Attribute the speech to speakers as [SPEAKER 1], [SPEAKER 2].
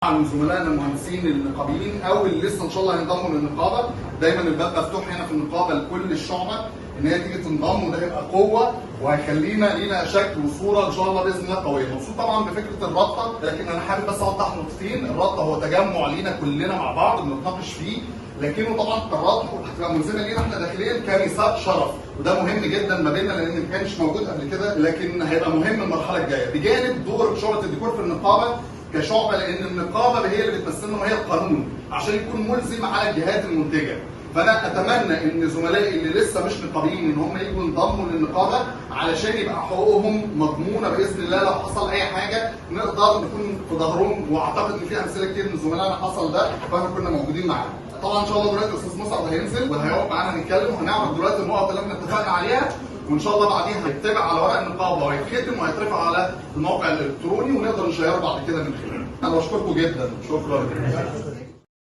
[SPEAKER 1] عن زملائنا المهندسين النقابيين او اللي لسه ان شاء الله هينضموا للنقابه، دايما الباب مفتوح هنا في النقابه لكل الشعبه ان هي تيجي تنضم، وده هيبقى قوه وهيخلينا لينا شكل وصوره ان شاء الله باذن الله قويه. مبسوط طبعا بفكره الرابطه، لكن انا حابب بس اوضح نقطتين. الرابطه هو تجمع لينا كلنا مع بعض بنتناقش فيه، لكنه طبعا الرابطه هتبقى ملزمه لينا احنا داخليا كميثاق شرف، وده مهم جدا ما بيننا لان ما كانش موجود قبل كده، لكن هيبقى مهم المرحله الجايه بجانب دور شعبه الديكور في النقابه كشعبه، لان النقابه هي اللي بتمثلنا وهي القانون عشان يكون ملزم على الجهات المنتجه. فانا اتمنى ان زملائي اللي لسه مش نقابيين ان هم يجوا ينضموا للنقابه علشان يبقى حقوقهم مضمونه باذن الله. لو حصل اي حاجه نقدر نكون في ظهرهم، واعتقد ان في امثله كتير من زملائنا حصل ده فاحنا كنا موجودين معاهم. طبعا ان شاء الله دلوقتي استاذ مصعب هينزل وهيقعد معانا نتكلم وهنعرف دلوقتي النقط اللي احنا اتفقنا عليها، وان شاء الله بعديها هيتبع على ورق النقابه وهيتختم وهيترفع على الموقع الالكتروني ونقدر نشيره بعد كده من خلاله. انا بشكركم جدا، شكرا.